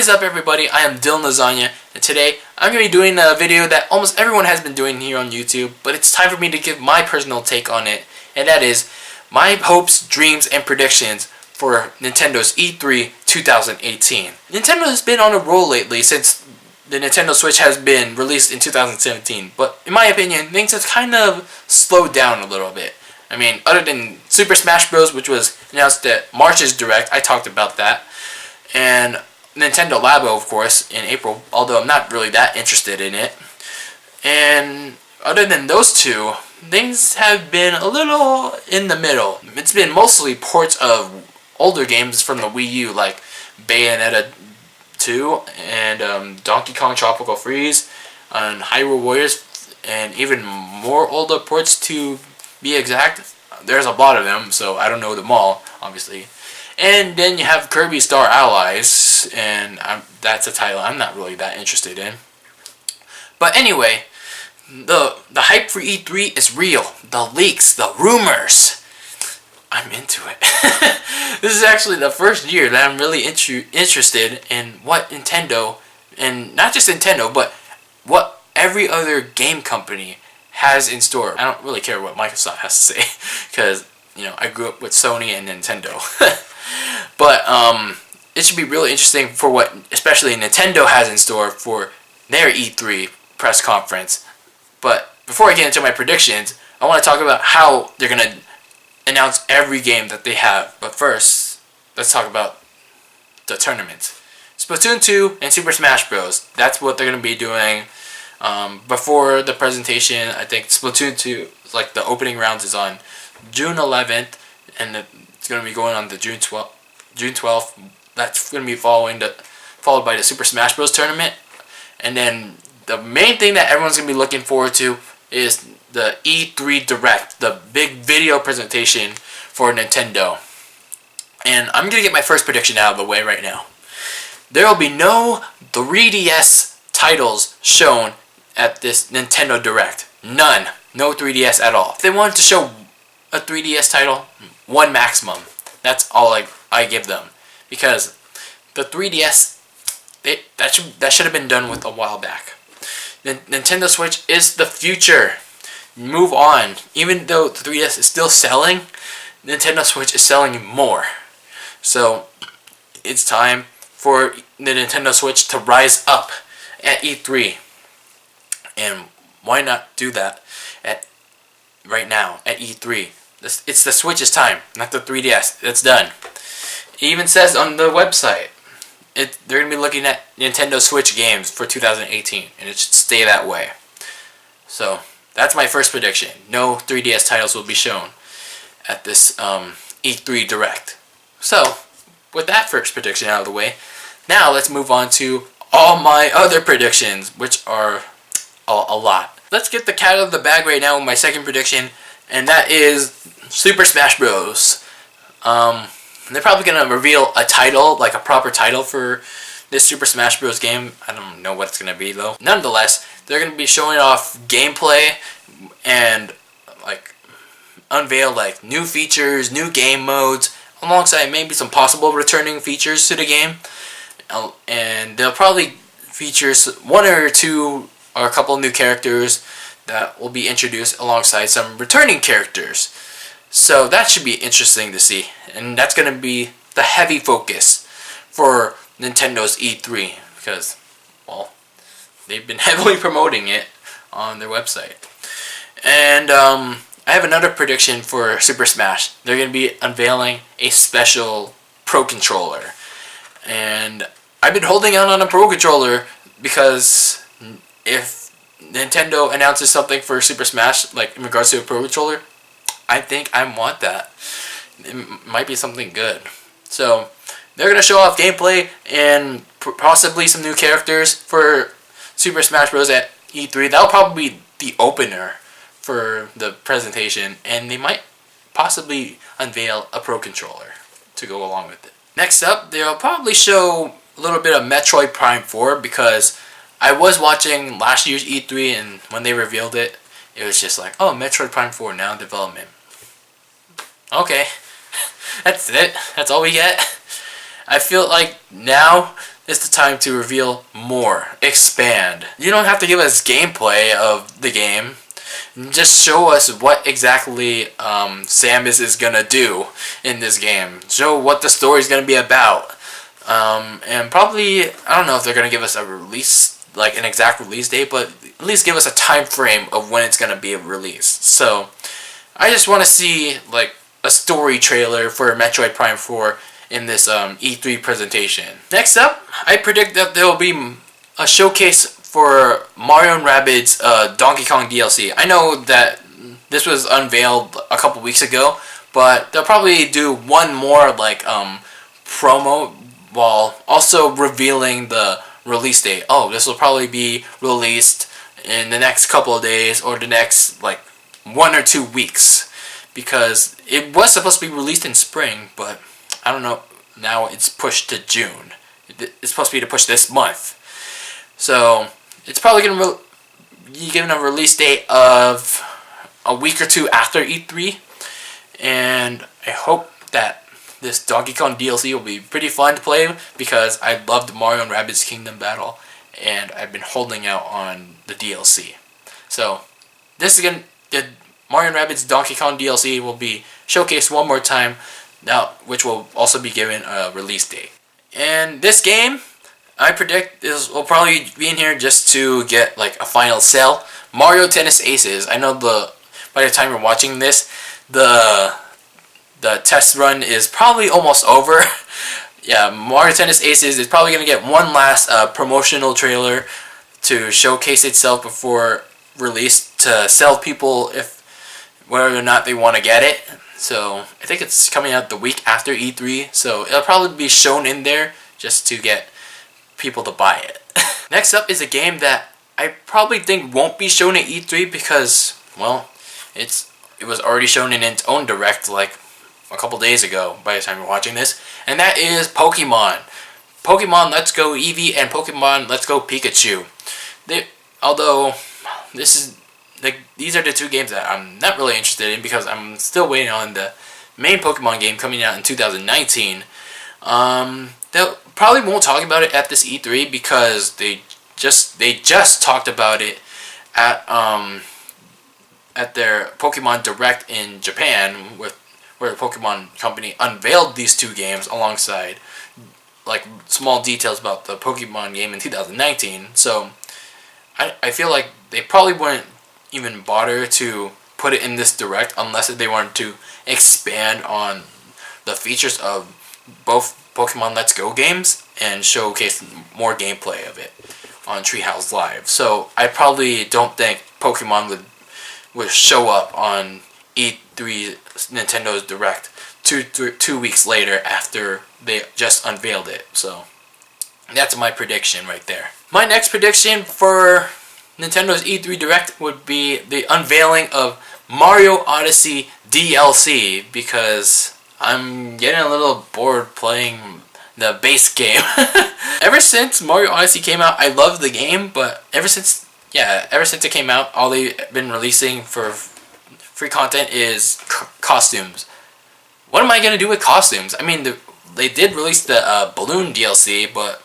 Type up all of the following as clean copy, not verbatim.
What is up, everybody? I am DylanLasagna, and today I'm going to be doing a video that almost everyone has been doing here on YouTube, but it's time for me to give my personal take on it, and that is my hopes, dreams, and predictions for Nintendo's E3 2018. Nintendo has been on a roll lately since the Nintendo Switch has been released in 2017, but in my opinion, things have kind of slowed down a little bit. I mean, other than Super Smash Bros., which was announced at March's Direct, I talked about that, and Nintendo Labo, of course, in April, although I'm not really that interested in it. And other than those two, things have been a little in the middle. It's been mostly ports of older games from the Wii U, like Bayonetta 2 and Donkey Kong Tropical Freeze and Hyrule Warriors, and even more older ports to be exact. There's a lot of them, so I don't know them all, obviously. And then you have Kirby Star Allies, and that's a title I'm not really that interested in. But anyway, the hype for E3 is real. The leaks, the rumors. I'm into it. This is actually the first year that I'm really interested in what Nintendo, and not just Nintendo, but what every other game company has in store. I don't really care what Microsoft has to say, because, you know, I grew up with Sony and Nintendo. But it should be really interesting for what especially Nintendo has in store for their E3 press conference. But before I get into my predictions, I want to talk about how they're going to announce every game that they have. But first, let's talk about the tournaments. Splatoon 2 and Super Smash Bros. That's what they're going to be doing before the presentation. I think Splatoon 2, like the opening rounds, is on June 11th, and it's going to be going on the June 12th. That's going to be followed by the Super Smash Bros. Tournament. And then the main thing that everyone's going to be looking forward to is the E3 Direct, the big video presentation for Nintendo. And I'm going to get my first prediction out of the way right now. There will be no 3DS titles shown at this Nintendo Direct. None. No 3DS at all. If they wanted to show a 3DS title, one maximum. That's all I give them, because the 3DS, that should have been done with a while back. The Nintendo Switch is the future. Move on. Even though the 3DS is still selling, Nintendo Switch is selling more. So it's time for the Nintendo Switch to rise up at E3. And why not do that right now at E3? It's the Switch's time, not the 3DS. It's done. It even says on the website, they're going to be looking at Nintendo Switch games for 2018, and it should stay that way. So, that's my first prediction. No 3DS titles will be shown at this E3 Direct. So, with that first prediction out of the way, now let's move on to all my other predictions, which are a lot. Let's get the cat out of the bag right now with my second prediction, and that is Super Smash Bros. They're probably going to reveal a title, like a proper title for this Super Smash Bros. Game. I don't know what it's going to be, though. Nonetheless, they're going to be showing off gameplay and like unveil like new features, new game modes, alongside maybe some possible returning features to the game. And they'll probably feature one or two or a couple of new characters that will be introduced alongside some returning characters. So that should be interesting to see. And that's going to be the heavy focus for Nintendo's E3. Because, well, they've been heavily promoting it on their website. And I have another prediction for Super Smash. They're going to be unveiling a special Pro Controller. And I've been holding out on a Pro Controller because if Nintendo announces something for Super Smash, like in regards to a Pro Controller, I think I want that. It might be something good. So, they're going to show off gameplay and possibly some new characters for Super Smash Bros. At E3. That'll probably be the opener for the presentation, and they might possibly unveil a Pro Controller to go along with it. Next up, they'll probably show a little bit of Metroid Prime 4, because I was watching last year's E3, and when they revealed it, it was just like, oh, Metroid Prime 4 now in development. Okay, that's it. That's all we get. I feel like now it's the time to reveal more, expand. You don't have to give us gameplay of the game. Just show us what exactly Samus is gonna do in this game. Show what the story is gonna be about. And probably, I don't know if they're gonna give us a release, like an exact release date, but at least give us a time frame of when it's gonna be released. So I just want to see like a story trailer for Metroid Prime 4 in this E3 presentation. Next up, I predict that there will be a showcase for Mario & Rabbids Donkey Kong DLC. I know that this was unveiled a couple weeks ago, but they'll probably do one more like promo while also revealing the release date. Oh, this will probably be released in the next couple of days or the next like 1 or 2 weeks, because it was supposed to be released in spring, but I don't know, now it's pushed to June. It's supposed to be to push this month. So it's probably going to be given a release date of a week or two after E3. And I hope that this Donkey Kong DLC will be pretty fun to play, because I loved Mario & Rabbids Kingdom Battle, and I've been holding out on the DLC. So this is going to... The Mario & Rabbids Donkey Kong DLC will be showcased one more time, now, which will also be given a release date. And this game, I predict, will probably be in here just to get like a final sell. Mario Tennis Aces. I know by the time you're watching this, the test run is probably almost over. Yeah, Mario Tennis Aces is probably going to get one last promotional trailer to showcase itself before release, to sell people whether or not they want to get it. So I think it's coming out the week after E3, so it'll probably be shown in there just to get people to buy it. Next up is a game that I probably think won't be shown at E3 because, well, it was already shown in its own direct like a couple days ago by the time you're watching this, and that is Pokemon. Pokemon Let's Go Eevee and Pokemon Let's Go Pikachu. Although these are the two games that I'm not really interested in, because I'm still waiting on the main Pokemon game coming out in 2019. They probably won't talk about it at this E3 because they just talked about it at their Pokemon Direct in Japan, where the Pokemon company unveiled these two games alongside like small details about the Pokemon game in 2019. So I feel like they probably wouldn't even bother to put it in this direct unless they wanted to expand on the features of both Pokemon Let's Go games and showcase more gameplay of it on Treehouse Live. So I probably don't think Pokemon would show up on E3 Nintendo's Direct two weeks later after they just unveiled it. So that's my prediction right there. My next prediction for Nintendo's E3 Direct would be the unveiling of Mario Odyssey DLC, because I'm getting a little bored playing the base game. Ever since Mario Odyssey came out, I love the game, but ever since it came out, all they've been releasing for free content is costumes. What am I going to do with costumes? I mean, they did release the Balloon DLC, but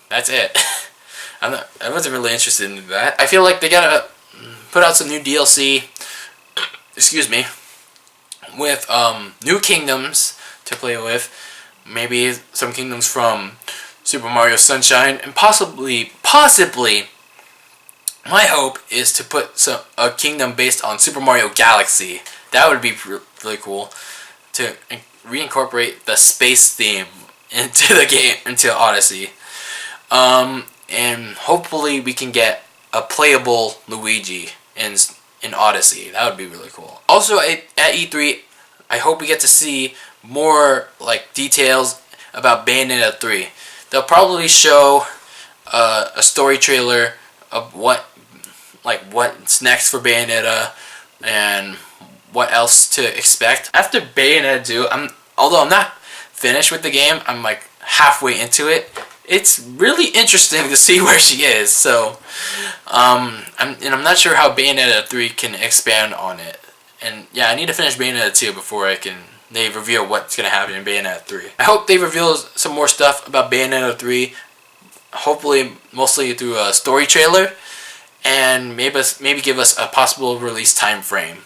that's it. I wasn't really interested in that. I feel like they gotta put out some new DLC, excuse me, with new kingdoms to play with. Maybe some kingdoms from Super Mario Sunshine, and possibly, my hope is to put a kingdom based on Super Mario Galaxy. That would be really cool to reincorporate the space theme into the game, into Odyssey. And hopefully we can get a playable Luigi in Odyssey. That would be really cool. Also at E3, I hope we get to see more like details about Bayonetta 3. They'll probably show a story trailer of what's next for Bayonetta and what else to expect. After Bayonetta 2, although I'm not finished with the game, I'm like halfway into it. It's really interesting to see where she is. So, I'm not sure how Bayonetta 3 can expand on it. And yeah, I need to finish Bayonetta 2 before I can they reveal what's going to happen in Bayonetta 3. I hope they reveal some more stuff about Bayonetta 3, hopefully mostly through a story trailer, and maybe give us a possible release time frame.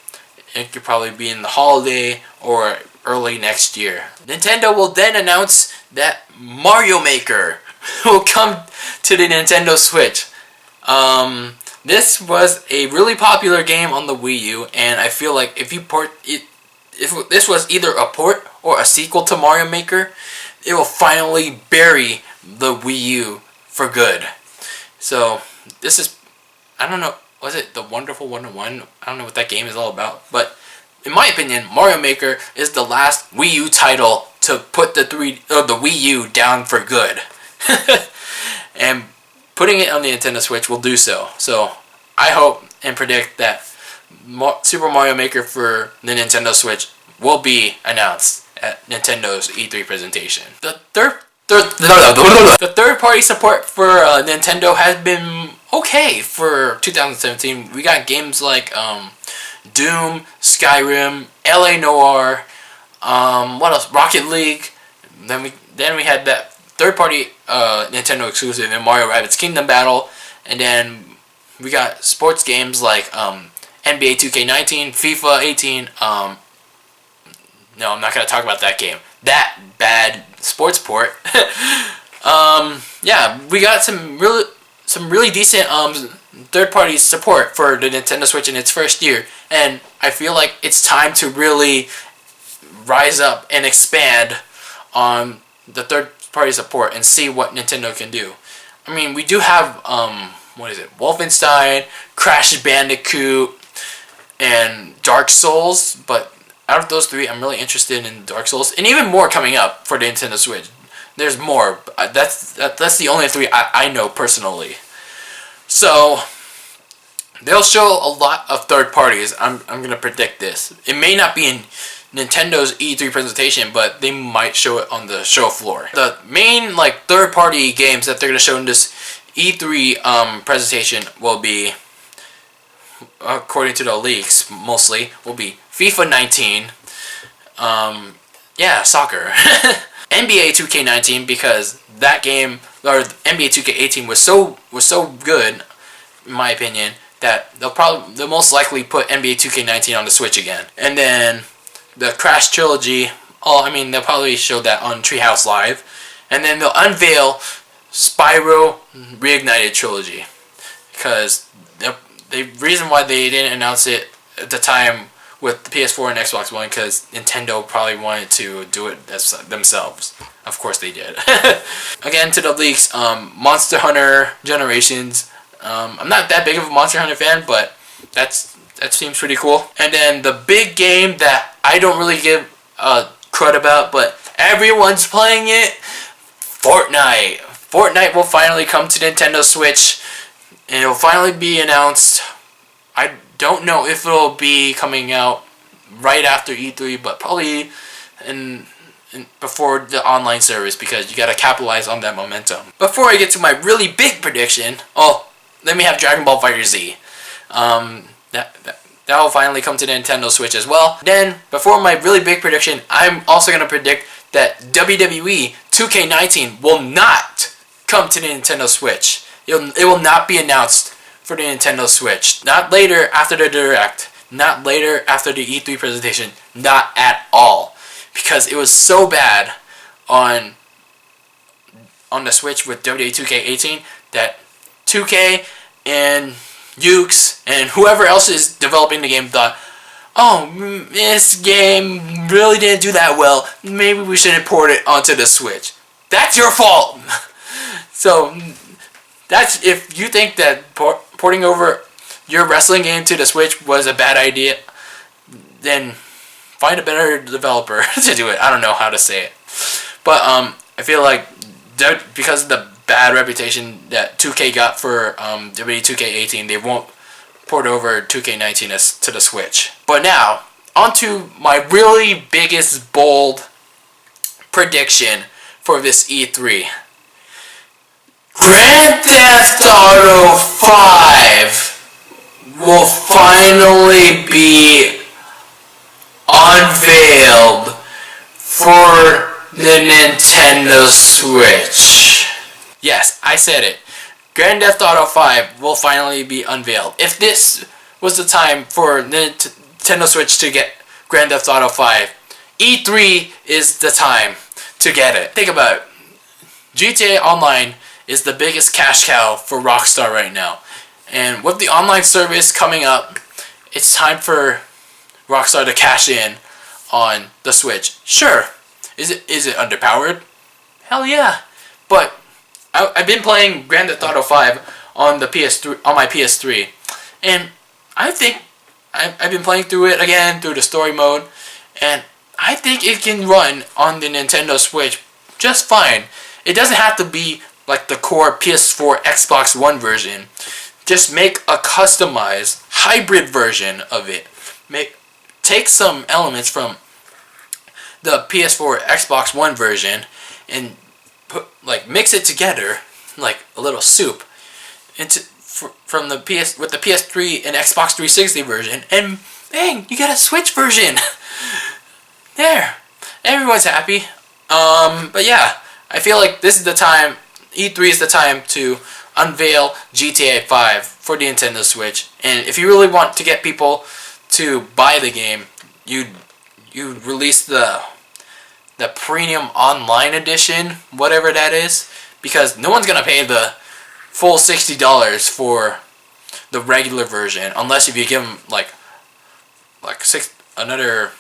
It could probably be in the holiday or early next year. Nintendo will then announce that Mario Maker will come to the Nintendo Switch. This was a really popular game on the Wii U, and I feel like if you port it, if this was either a port or a sequel to Mario Maker, it will finally bury the Wii U for good. So this is, I don't know, was it the Wonderful 101? I don't know what that game is all about, but in my opinion, Mario Maker is the last Wii U title to put the Wii U down for good. And putting it on the Nintendo Switch will do so. So I hope and predict that Super Mario Maker for the Nintendo Switch will be announced at Nintendo's E3 presentation. The third-party support for Nintendo has been okay for 2017. We got games like Doom, Skyrim, LA Noire, what else? Rocket League. Then we had that third-party Nintendo exclusive in Mario Rabbids Kingdom Battle, and then we got sports games like NBA 2K19, FIFA 18. No, I'm not gonna talk about that game. That bad sports port. Yeah, we got some really decent third-party support for the Nintendo Switch in its first year, and I feel like it's time to really rise up and expand on the third-party support and see what Nintendo can do. I mean, we do have what is it? Wolfenstein, Crash Bandicoot, and Dark Souls, but out of those three, I'm really interested in Dark Souls, and even more coming up for the Nintendo Switch. There's more. That's the only three I know personally. So they'll show a lot of third parties. I'm gonna predict this. It may not be in Nintendo's E3 presentation, but they might show it on the show floor. The main third party games that they're gonna show in this E3 presentation will be, according to the leaks, mostly will be FIFA 19. Yeah, soccer. NBA 2K19, because that game, or NBA 2K18 was so good, in my opinion, that they'll most likely put NBA 2K19 on the Switch again. And then the Crash Trilogy, they'll probably show that on Treehouse Live. And then they'll unveil Spyro Reignited Trilogy, because the reason why they didn't announce it at the time with the PS4 and Xbox One, because Nintendo probably wanted to do it themselves. Of course they did. Again, to the leaks, Monster Hunter Generations. I'm not that big of a Monster Hunter fan, but that seems pretty cool. And then the big game that I don't really give a crud about, but everyone's playing it, Fortnite. Fortnite will finally come to Nintendo Switch, and it will finally be announced. I don't know if it'll be coming out right after E3, but probably before the online service, because you gotta capitalize on that momentum. Before I get to my really big prediction, let me have Dragon Ball FighterZ. That will finally come to the Nintendo Switch as well. Then, before my really big prediction, I'm also gonna predict that WWE 2K19 will not come to the Nintendo Switch. It will not be announced for the Nintendo Switch. Not later after the Direct. Not later after the E3 presentation. Not at all. Because it was so bad on the Switch with WWE 2K18 that 2K and Ukes and whoever else is developing the game thought, this game really didn't do that well. Maybe we should import it onto the Switch. That's your fault! So, that's, if you think that porting over your wrestling game to the Switch was a bad idea, then find a better developer to do it. I don't know how to say it. But I feel like because of the bad reputation that 2K got for WWE 2K18, they won't port over 2K19 to the Switch. But now, onto my really biggest, bold prediction for this E3. Grand Theft Auto 5 will finally be unveiled for the Nintendo Switch. Yes, I said it. Grand Theft Auto 5 will finally be unveiled. If this was the time for Nintendo Switch to get Grand Theft Auto 5, E3 is the time to get it. Think about it. GTA Online is the biggest cash cow for Rockstar right now. And with the online service coming up, it's time for Rockstar to cash in on the Switch. Sure, is it underpowered? Hell yeah. But I've been playing Grand Theft Auto 5 on the PS3 on my PS3, and I think I've been playing through it again through the story mode, and I think it can run on the Nintendo Switch just fine. It doesn't have to be like the core PS4 Xbox One version. Just make a customized hybrid version of it. Take some elements from the PS4 Xbox One version and mix it together like a little soup from the with the PS3 and Xbox 360 version, and bang, you got a Switch version. There, everyone's happy. But yeah, I feel like this is the time. E3 is the time to unveil GTA 5 for the Nintendo Switch, and if you really want to get people to buy the game, you release the premium online edition, whatever that is, because no one's gonna pay the full $60 for the regular version unless if you give them another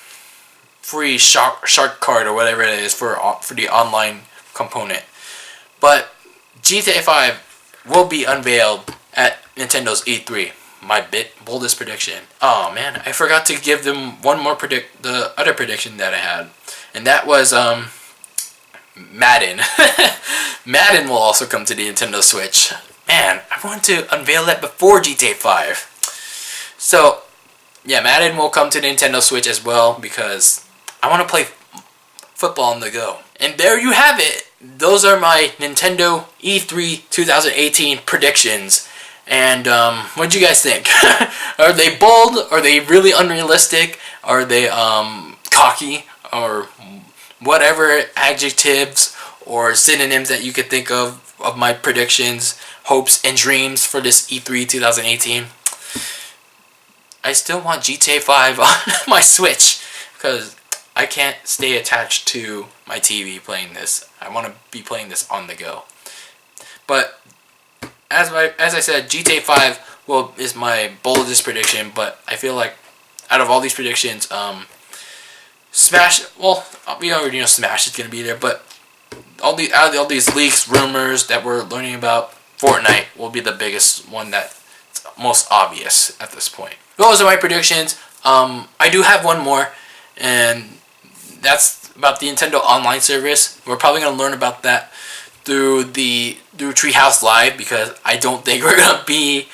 free shark card or whatever it is for the online component. But GTA 5 will be unveiled at Nintendo's E3. My boldest prediction. Oh man, I forgot to give them one more the other prediction that I had, and that was Madden. Madden will also come to the Nintendo Switch. Man, I want to unveil that before GTA 5. So yeah, Madden will come to the Nintendo Switch as well because I want to play football on the go. And there you have it. Those are my Nintendo E3 2018 predictions. And what do you guys think? Are they bold? Are they really unrealistic? Are they cocky? Or whatever adjectives or synonyms that you could think of my predictions, hopes, and dreams for this E3 2018? I still want GTA 5 on my Switch because I can't stay attached to my TV playing this. I want to be playing this on the go. But as I said, GTA 5 is my boldest prediction. But I feel like out of all these predictions, Smash. Well, we already know Smash is gonna be there. But out of all these leaks, rumors that we're learning about, Fortnite will be the biggest one that's most obvious at this point. Those are my predictions. I do have one more, and that's about the Nintendo Online service. We're probably going to learn about that through Treehouse Live, because I don't think we're going to be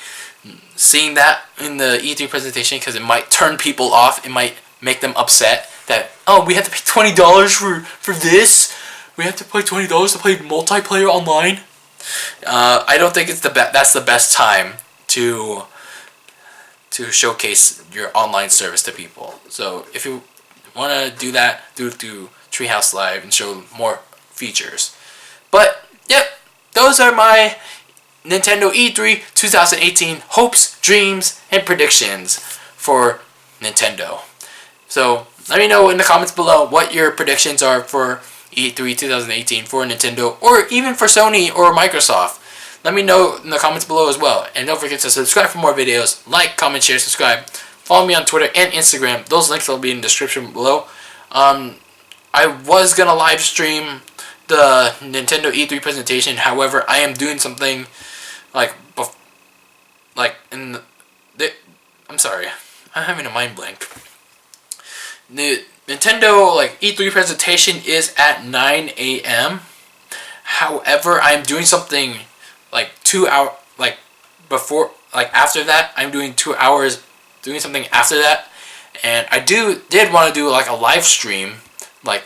seeing that in the E3 presentation because it might turn people off. It might make them upset that, oh, we have to pay $20 for this? We have to pay $20 to play multiplayer online? I don't think that's the best time to showcase your online service to people. So if you want to do that, do it through Treehouse Live and show more features. But yep, those are my Nintendo E3 2018 hopes, dreams, and predictions for Nintendo. So let me know in the comments below what your predictions are for E3 2018 for Nintendo, or even for Sony or Microsoft. Let me know in the comments below as well. And don't forget to subscribe for more videos. Like, comment, share, subscribe. Follow me on Twitter and Instagram. Those links will be in the description below. I was going to live stream the Nintendo E3 presentation. However, I am doing something I'm sorry. I'm having a mind blank. The Nintendo E3 presentation is at 9 a.m. However, I'm doing something after that. I'm doing 2 hours doing something after that, and I did want to do a live stream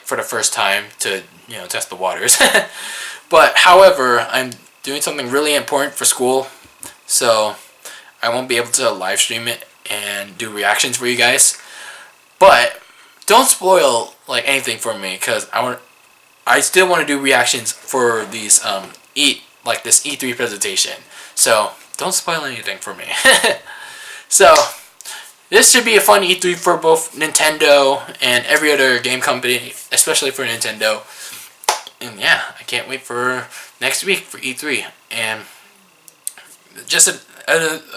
for the first time to test the waters. But however, I'm doing something really important for school, so I won't be able to live stream it and do reactions for you guys. But don't spoil like anything for me, because I still want to do reactions for these this E3 presentation. So don't spoil anything for me. So this should be a fun E3 for both Nintendo and every other game company, especially for Nintendo. And yeah, I can't wait for next week for E3. And just a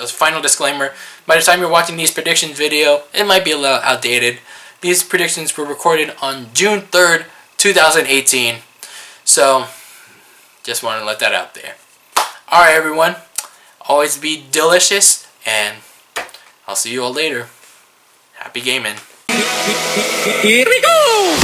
final disclaimer, by the time you're watching these predictions video, it might be a little outdated. These predictions were recorded on June 3rd, 2018. So, just want to let that out there. Alright everyone, always be delicious, and I'll see you all later. Happy gaming. Here we go!